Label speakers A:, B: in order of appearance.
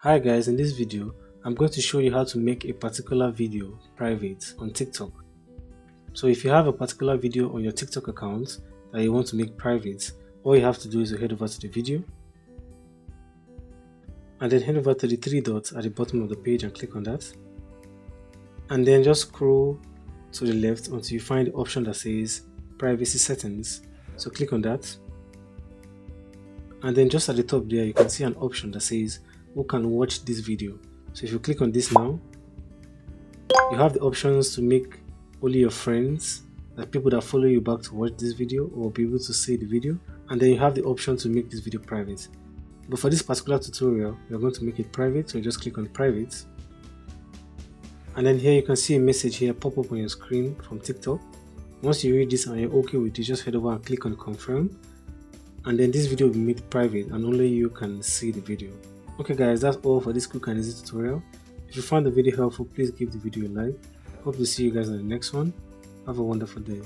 A: Hi guys, in this video, I'm going to show you how to make a particular video private on TikTok. So if you have a particular video on your TikTok account that you want to make private, all you have to do is to head over to the video and then head over to the three dots at the bottom of the page and click on that. And then just scroll to the left until you find the option that says privacy settings. So click on that. And then just at the top there, you can see an option that says who can watch this video. So if you click on this now, you have the options to make only your friends, the people that follow you back, to watch this video or be able to see the video. And then you have the option to make this video private. But for this particular tutorial, we're going to make it private, so you just click on private. And then here you can see a message here pop up on your screen from TikTok. Once you read this and you're okay with it, just head over and click on confirm. And then this video will be made private and only you can see the video. Okay guys, that's all for this quick and easy tutorial. If you found the video helpful, please give the video a like. Hope to see you guys in the next one. Have a wonderful day.